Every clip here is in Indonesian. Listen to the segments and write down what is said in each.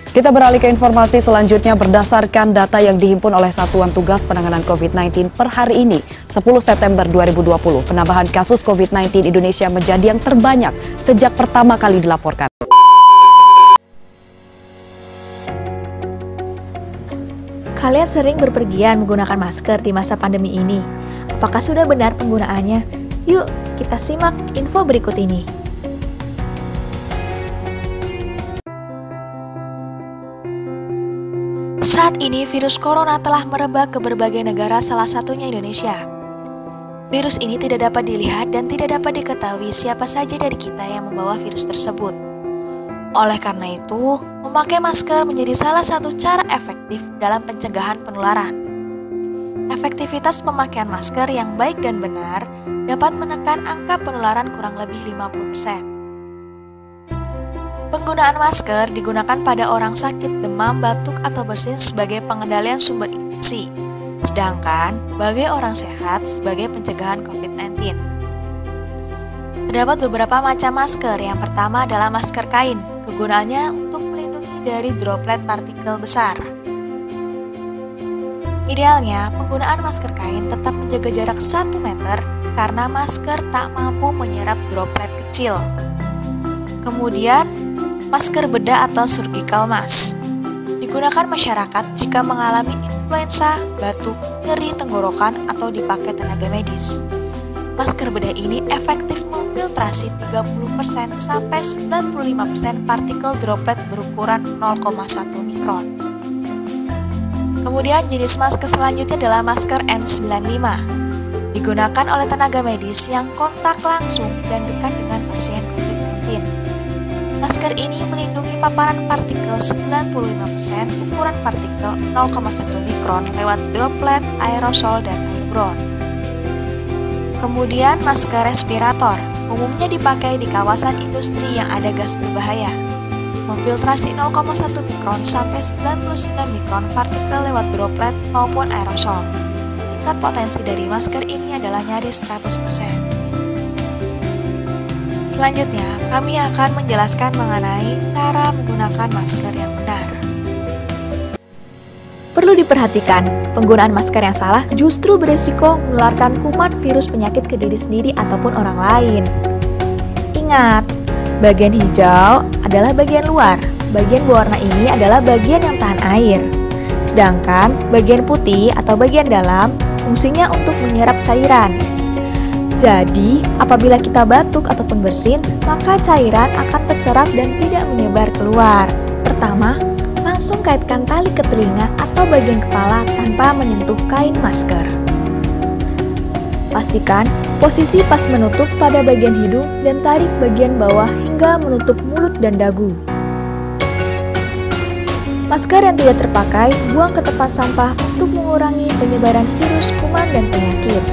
Kita beralih ke informasi selanjutnya. Berdasarkan data yang dihimpun oleh Satuan Tugas Penanganan COVID-19 per hari ini, 10 September 2020, penambahan kasus COVID-19 Indonesia menjadi yang terbanyak sejak pertama kali dilaporkan. Kalian sering berpergian menggunakan masker di masa pandemi ini. Apakah sudah benar penggunaannya? Yuk, kita simak info berikut ini. Saat ini virus corona telah merebak ke berbagai negara, salah satunya Indonesia. Virus ini tidak dapat dilihat dan tidak dapat diketahui siapa saja dari kita yang membawa virus tersebut. Oleh karena itu, memakai masker menjadi salah satu cara efektif dalam pencegahan penularan. Efektivitas pemakaian masker yang baik dan benar dapat menekan angka penularan kurang lebih 50%. Penggunaan masker digunakan pada orang sakit demam, batuk, atau bersin sebagai pengendalian sumber infeksi, sedangkan bagi orang sehat sebagai pencegahan COVID-19. Terdapat beberapa macam masker. Yang pertama adalah masker kain. Kegunaannya untuk melindungi dari droplet partikel besar. Idealnya, penggunaan masker kain tetap menjaga jarak 1 meter karena masker tak mampu menyerap droplet kecil. Kemudian, masker bedah atau surgical mask digunakan masyarakat jika mengalami influenza, batuk, nyeri tenggorokan, atau dipakai tenaga medis. Masker bedah ini efektif memfiltrasi 30% sampai 95% partikel droplet berukuran 0,1 mikron. Kemudian jenis masker selanjutnya adalah masker N95. Digunakan oleh tenaga medis yang kontak langsung dan dekat dengan pasien COVID-19. Masker ini melindungi paparan partikel 95%, ukuran partikel 0,1 mikron lewat droplet, aerosol, dan airborne. Kemudian masker respirator, umumnya dipakai di kawasan industri yang ada gas berbahaya. Memfiltrasi 0,1 mikron sampai 99 mikron partikel lewat droplet maupun aerosol. Tingkat potensi dari masker ini adalah nyaris 100%. Selanjutnya, kami akan menjelaskan mengenai cara menggunakan masker yang benar. Perlu diperhatikan, penggunaan masker yang salah justru beresiko menularkan kuman virus penyakit ke diri sendiri ataupun orang lain. Ingat, bagian hijau adalah bagian luar, bagian berwarna ini adalah bagian yang tahan air. Sedangkan bagian putih atau bagian dalam fungsinya untuk menyerap cairan. Jadi, apabila kita batuk ataupun bersin, maka cairan akan terserap dan tidak menyebar keluar. Pertama, langsung kaitkan tali ke telinga atau bagian kepala tanpa menyentuh kain masker. Pastikan posisi pas menutup pada bagian hidung dan tarik bagian bawah hingga menutup mulut dan dagu. Masker yang tidak terpakai, buang ke tempat sampah untuk mengurangi penyebaran virus, kuman, dan penyakit.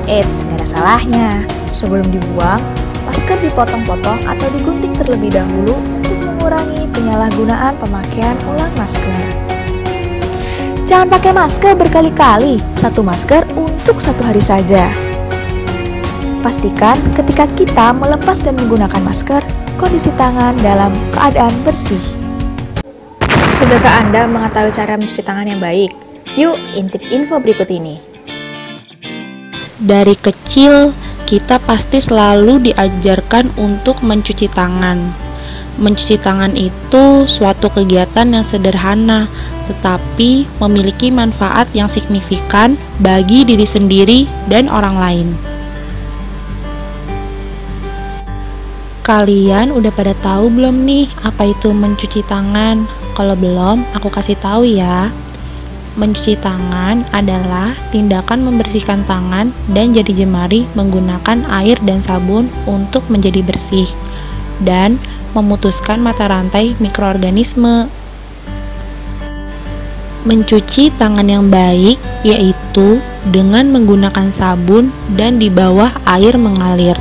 Eits, gak ada salahnya. Sebelum dibuang, masker dipotong-potong atau digunting terlebih dahulu untuk mengurangi penyalahgunaan pemakaian ulang masker. Jangan pakai masker berkali-kali, satu masker untuk 1 hari saja. Pastikan ketika kita melepas dan menggunakan masker, kondisi tangan dalam keadaan bersih. Sudahkah Anda mengetahui cara mencuci tangan yang baik? Yuk, intip info berikut ini. Dari kecil, kita pasti selalu diajarkan untuk mencuci tangan. Mencuci tangan itu suatu kegiatan yang sederhana, tetapi memiliki manfaat yang signifikan bagi diri sendiri dan orang lain. Kalian udah pada tahu belum nih apa itu mencuci tangan? Kalau belum, aku kasih tahu ya. Mencuci tangan adalah tindakan membersihkan tangan dan jari jemari menggunakan air dan sabun untuk menjadi bersih dan memutuskan mata rantai mikroorganisme. Mencuci tangan yang baik yaitu dengan menggunakan sabun dan di bawah air mengalir.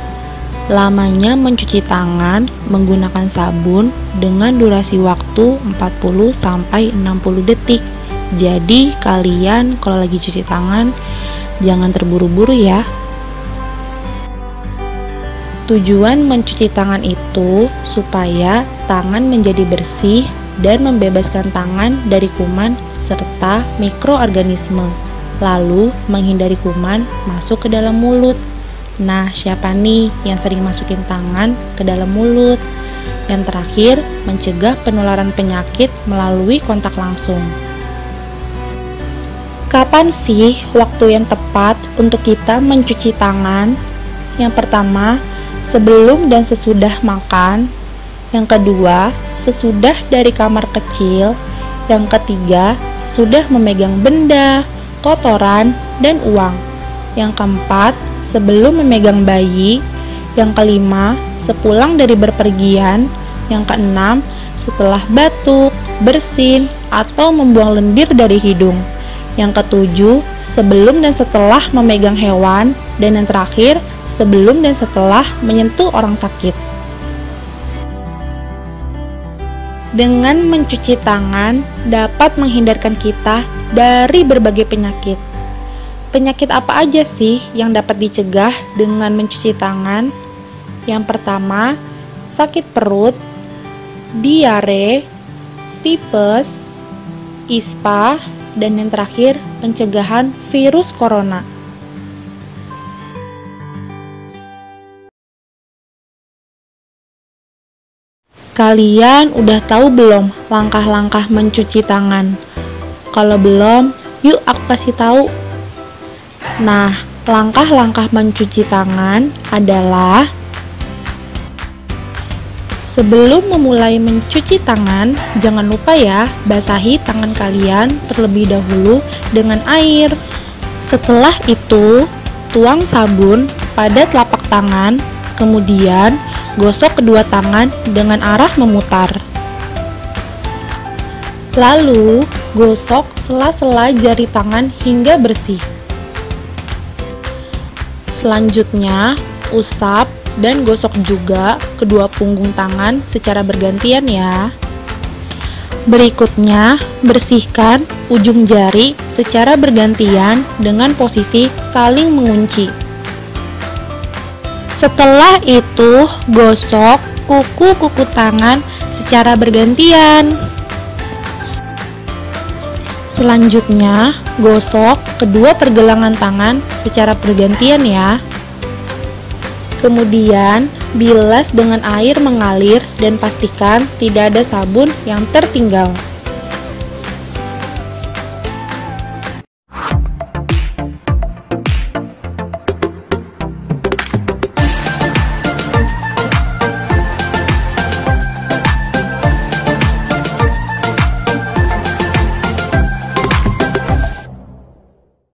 Lamanya mencuci tangan menggunakan sabun dengan durasi waktu 40-60 detik. Jadi kalian kalau lagi cuci tangan jangan terburu-buru ya. Tujuan mencuci tangan itu supaya tangan menjadi bersih dan membebaskan tangan dari kuman serta mikroorganisme, lalu menghindari kuman masuk ke dalam mulut. Nah, siapa nih yang sering masukin tangan ke dalam mulut? Yang terakhir, mencegah penularan penyakit melalui kontak langsung. Kapan sih waktu yang tepat untuk kita mencuci tangan? Yang pertama, sebelum dan sesudah makan. Yang kedua, sesudah dari kamar kecil. Yang ketiga, sesudah memegang benda, kotoran, dan uang. Yang keempat, sebelum memegang bayi. Yang kelima, sepulang dari berpergian. Yang keenam, setelah batuk, bersin, atau membuang lendir dari hidung. Yang ketujuh, sebelum dan setelah memegang hewan. Dan yang terakhir, sebelum dan setelah menyentuh orang sakit. Dengan mencuci tangan dapat menghindarkan kita dari berbagai penyakit. Penyakit apa aja sih yang dapat dicegah dengan mencuci tangan? Yang pertama, sakit perut, diare, tipes, ispa, dan yang terakhir, pencegahan virus corona. Kalian udah tahu belum langkah-langkah mencuci tangan? Kalau belum, yuk aku kasih tahu. Nah, langkah-langkah mencuci tangan adalah: sebelum memulai mencuci tangan, jangan lupa ya, basahi tangan kalian terlebih dahulu dengan air. Setelah itu, tuang sabun pada telapak tangan, kemudian gosok kedua tangan dengan arah memutar. Lalu, gosok sela-sela jari tangan hingga bersih. Selanjutnya, usap dan gosok juga kedua punggung tangan secara bergantian ya. Berikutnya, bersihkan ujung jari secara bergantian dengan posisi saling mengunci. Setelah itu, gosok kuku-kuku tangan secara bergantian. Selanjutnya, gosok kedua pergelangan tangan secara bergantian ya. Kemudian, bilas dengan air mengalir dan pastikan tidak ada sabun yang tertinggal.